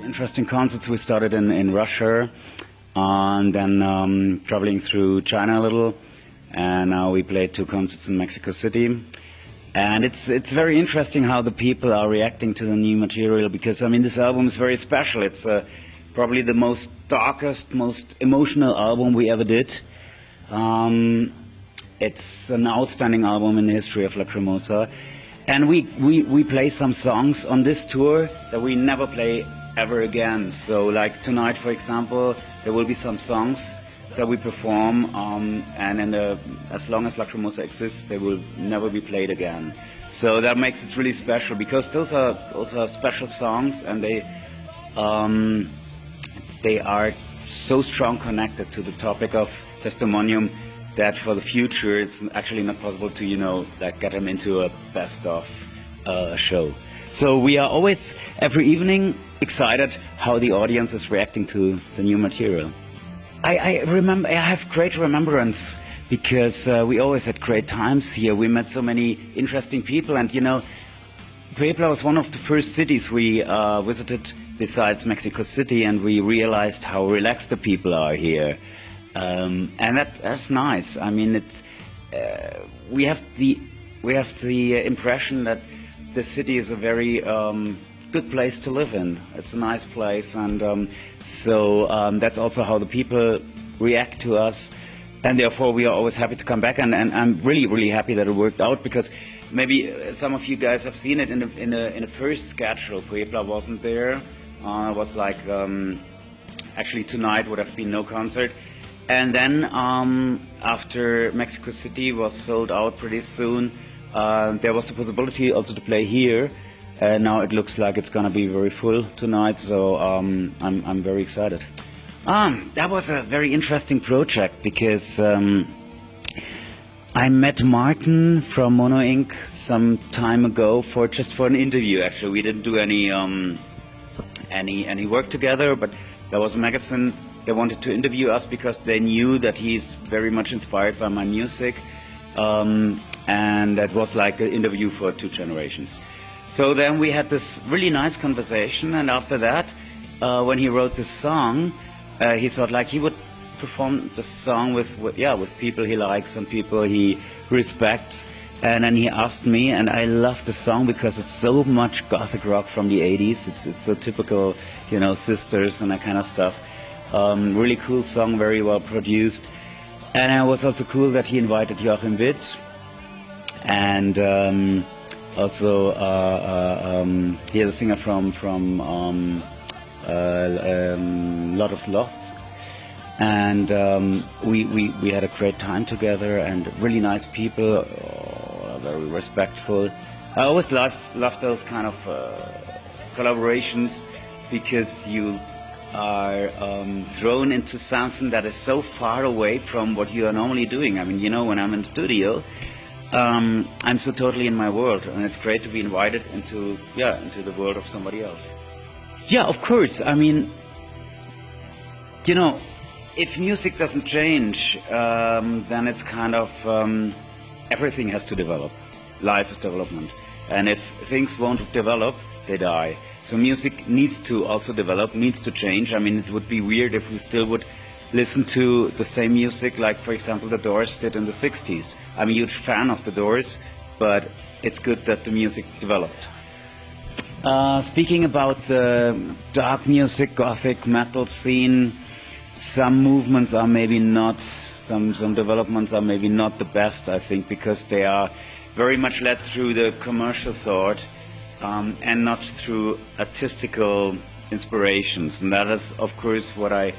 Interesting concerts. We started in Russia, and then traveling through China a little, and now we played 2 concerts in Mexico City. And it's very interesting how the people are reacting to the new material, because I mean this album is very special. It's probably the most darkest, most emotional album we ever did. It's an outstanding album in the history of Lacrimosa, and we play some songs on this tour that we never play ever again. So like tonight, for example, there will be some songs that we perform, and as long as Lacrimosa exists, they will never be played again. So that makes it really special, because those are also special songs, and they are so strong connected to the topic of testimonium that for the future it's actually not possible to, you know, like get them into a best of show. So we are always, every evening, excited how the audience is reacting to the new material. I remember, I have great remembrance, because we always had great times here. We met so many interesting people, and you know, Puebla was one of the first cities we visited besides Mexico City, and we realized how relaxed the people are here. And that's nice. I mean, it's we have the impression that the city is a very good place to live in. It's a nice place, and so that's also how the people react to us, and therefore we are always happy to come back. And I'm really happy that it worked out, because maybe some of you guys have seen it in the first schedule. Puebla wasn't there. It was like actually tonight would have been no concert. And then after Mexico City was sold out pretty soon, there was the possibility also to play here. And now it looks like it's going to be very full tonight, so I'm very excited. That was a very interesting project, because I met Martin from Mono Inc. some time ago just for an interview. Actually, we didn't do any work together, but there was a magazine. They wanted to interview us because they knew that he's very much inspired by my music, and that was like an interview for 2 generations. So then we had this really nice conversation, and after that, when he wrote this song, he thought like he would perform the song with people he likes and people he respects. And then he asked me, and I love the song because it's so much gothic rock from the 80s. It's so typical, you know, Sisters and that kind of stuff. Really cool song, very well produced. And it was also cool that he invited Joachim Witt, and also he is a singer from Lot of Loss. And we had a great time together, and really nice people, very respectful. I always love those kind of collaborations, because you are thrown into something that is so far away from what you are normally doing. I mean, you know, when I'm in the studio, I'm so totally in my world, and it's great to be invited into the world of somebody else. Yeah, of course. I mean, you know, if music doesn't change, then it's kind of everything has to develop. Life is development, and if things won't develop, they die. So music needs to also develop, needs to change. I mean, it would be weird if we still would listen to the same music like, for example, the Doors did in the 60s. I'm a huge fan of the Doors, but it's good that the music developed. Speaking about the dark music, gothic metal scene, some movements are maybe not, some developments are maybe not the best, I think, because they are very much led through the commercial thought, and not through artistical inspirations. And that is, of course, what I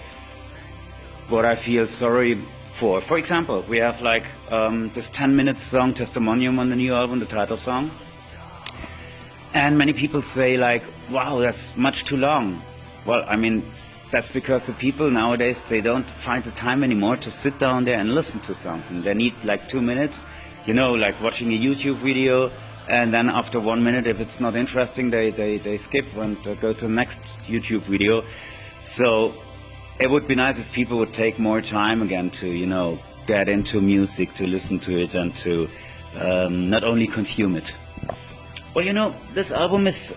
feel sorry for. For example, we have like this 10-minute song Testimonium on the new album, the title song. And many people say like, wow, that's much too long. Well, I mean, that's because the people nowadays, they don't find the time anymore to sit down there and listen to something. They need like 2 minutes, you know, like watching a YouTube video, and then after 1 minute, if it's not interesting, they skip and go to the next YouTube video. So it would be nice if people would take more time again to, you know, get into music, to listen to it, and to not only consume it. Well, you know, this album is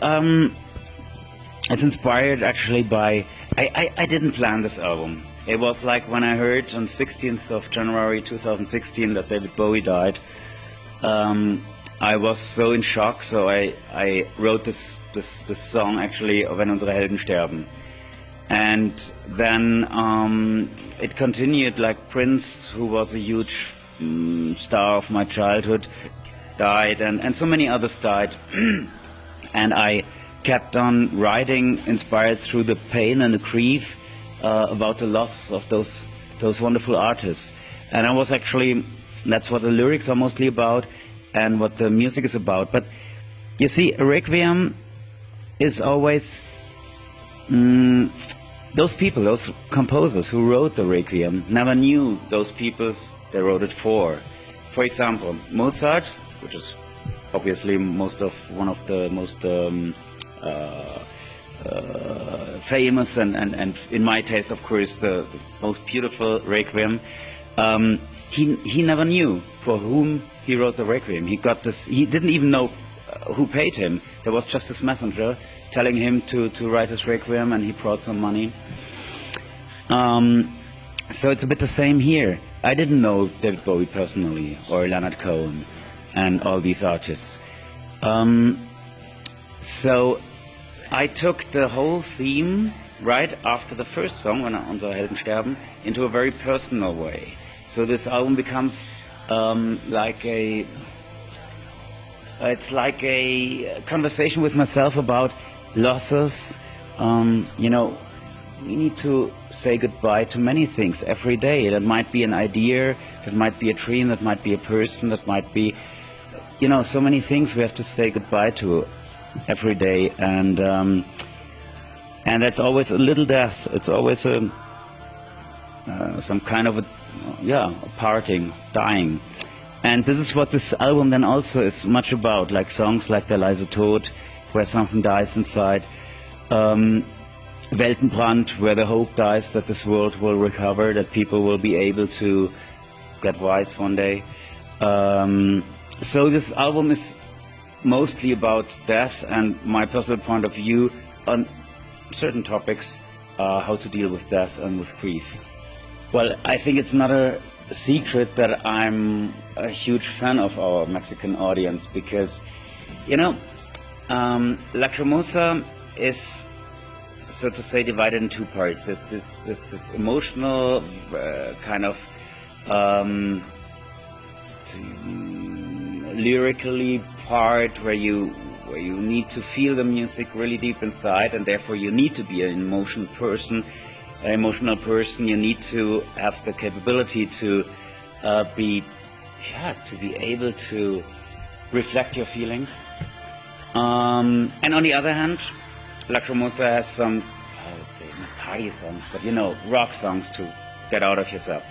it's inspired actually by, I didn't plan this album. It was like when I heard on 16th of January 2016 that David Bowie died, I was so in shock, so I wrote this song actually, Wenn unsere Helden sterben. And then it continued, like Prince, who was a huge star of my childhood, died, and so many others died. And I kept on writing, inspired through the pain and the grief about the loss of those wonderful artists. And I was actually, that's what the lyrics are mostly about and what the music is about. But you see, a Requiem is always those people, those composers who wrote the Requiem never knew those peoples they wrote it for. For example, Mozart, which is obviously one of the most famous and in my taste, of course, the most beautiful Requiem. He never knew for whom he wrote the Requiem. He got this. He didn't even know who paid him. There was just this messenger telling him to write his Requiem, and he brought some money. So it's a bit the same here. I didn't know David Bowie personally, or Leonard Cohen, and all these artists. So I took the whole theme right after the first song, Wenn unsere Helden sterben, into a very personal way. So this album becomes it's like a conversation with myself about losses. You know, we need to say goodbye to many things every day. That might be an idea, that might be a dream, that might be a person, that might be, you know, so many things we have to say goodbye to every day, and that's always a little death. It's always some kind of a parting, dying. And this is what this album then also is much about, like songs like Der leise Tod, where something dies inside, Weltenbrand, where the hope dies that this world will recover, that people will be able to get wise one day. So this album is mostly about death and my personal point of view on certain topics, how to deal with death and with grief. Well, I think it's not a secret that I'm a huge fan of our Mexican audience, because, you know, Lacrimosa is, so to say, divided in two parts. There's this emotional kind of lyrically part where you need to feel the music really deep inside, and therefore you need to be an emotional person. You need to have the capability to be able to reflect your feelings. And on the other hand, Lacrimosa has some, I would say, not party songs, but you know, rock songs to get out of yourself.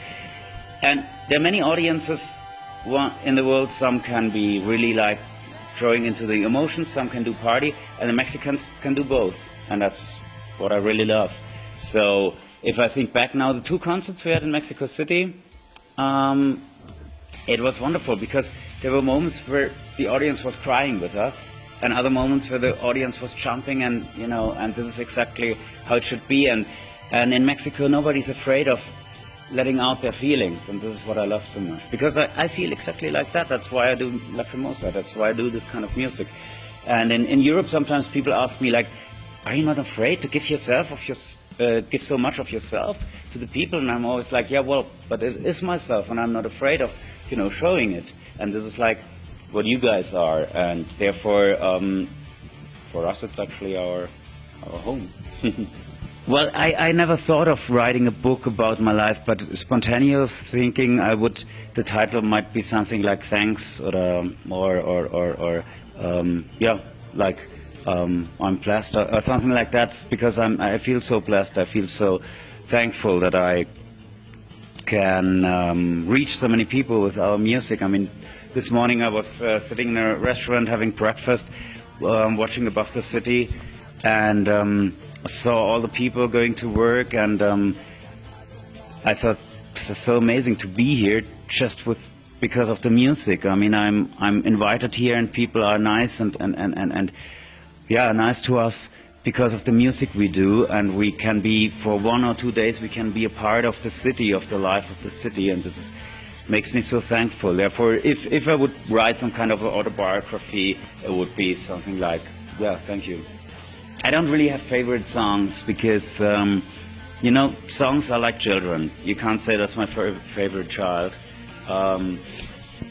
And there are many audiences in the world. Some can be really like drawing into the emotions, some can do party, and the Mexicans can do both, and that's what I really love. So if I think back now, the two concerts we had in Mexico City, it was wonderful, because there were moments where the audience was crying with us, and other moments where the audience was jumping, and you know, and this is exactly how it should be. And in Mexico, nobody's afraid of letting out their feelings, and this is what I love so much, because I feel exactly like that. That's why I do Lacrimosa, that's why I do this kind of music. And in Europe, sometimes people ask me, like, are you not afraid to give give so much of yourself to the people? And I'm always like, yeah, well, but it is myself, and I'm not afraid of, you know, showing it. And this is like what you guys are, and therefore, for us, it's actually our home. Well, I never thought of writing a book about my life, but spontaneous thinking, the title might be something like Thanks, or like I'm blessed, or something like that, because I feel so blessed, I feel so thankful that I can reach so many people with our music. I mean, this morning I was sitting in a restaurant having breakfast, watching Above the City, and saw all the people going to work, and I thought this is so amazing to be here just because of the music. I mean, I'm invited here, and people are nice and yeah, nice to us, because of the music we do, and we can be, for 1 or 2 days, we can be a part of the city, of the life of the city, and this makes me so thankful. Therefore, if I would write some kind of autobiography, it would be something like, yeah, thank you. I don't really have favorite songs because, you know, songs are like children. You can't say that's my favorite child.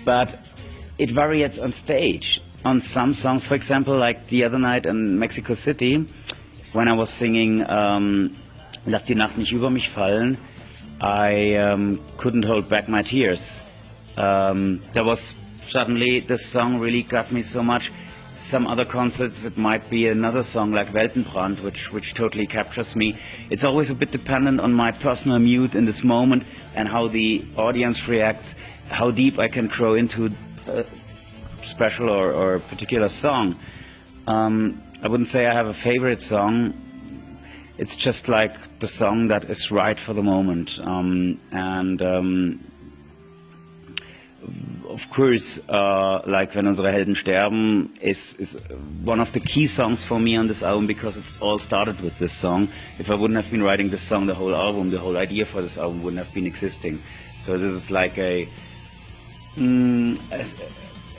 But it varies on stage. On some songs, for example, like the other night in Mexico City, when I was singing Lass die Nacht nicht über mich fallen, I couldn't hold back my tears. There was suddenly, this song really got me so much. Some other concerts, it might be another song like Weltenbrand, which totally captures me. It's always a bit dependent on my personal mood in this moment and how the audience reacts, how deep I can grow into a special or particular song. I wouldn't say I have a favorite song. It's just like the song that is right for the moment. Of course, like Wenn unsere Helden sterben is one of the key songs for me on this album, because it all started with this song. If I wouldn't have been writing this song, the whole album, the whole idea for this album wouldn't have been existing. So this is like a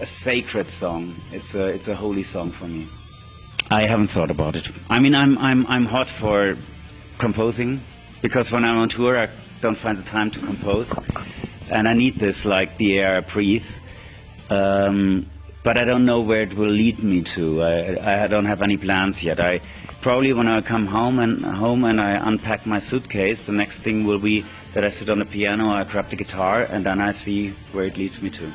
sacred song. It's a holy song for me. I haven't thought about it. I mean, I'm hot for composing, because when I'm on tour, I don't find the time to compose. And I need this, like the air I breathe, but I don't know where it will lead me to. I don't have any plans yet. I probably, when I come home and I unpack my suitcase, the next thing will be that I sit on the piano, I grab the guitar, and then I see where it leads me to.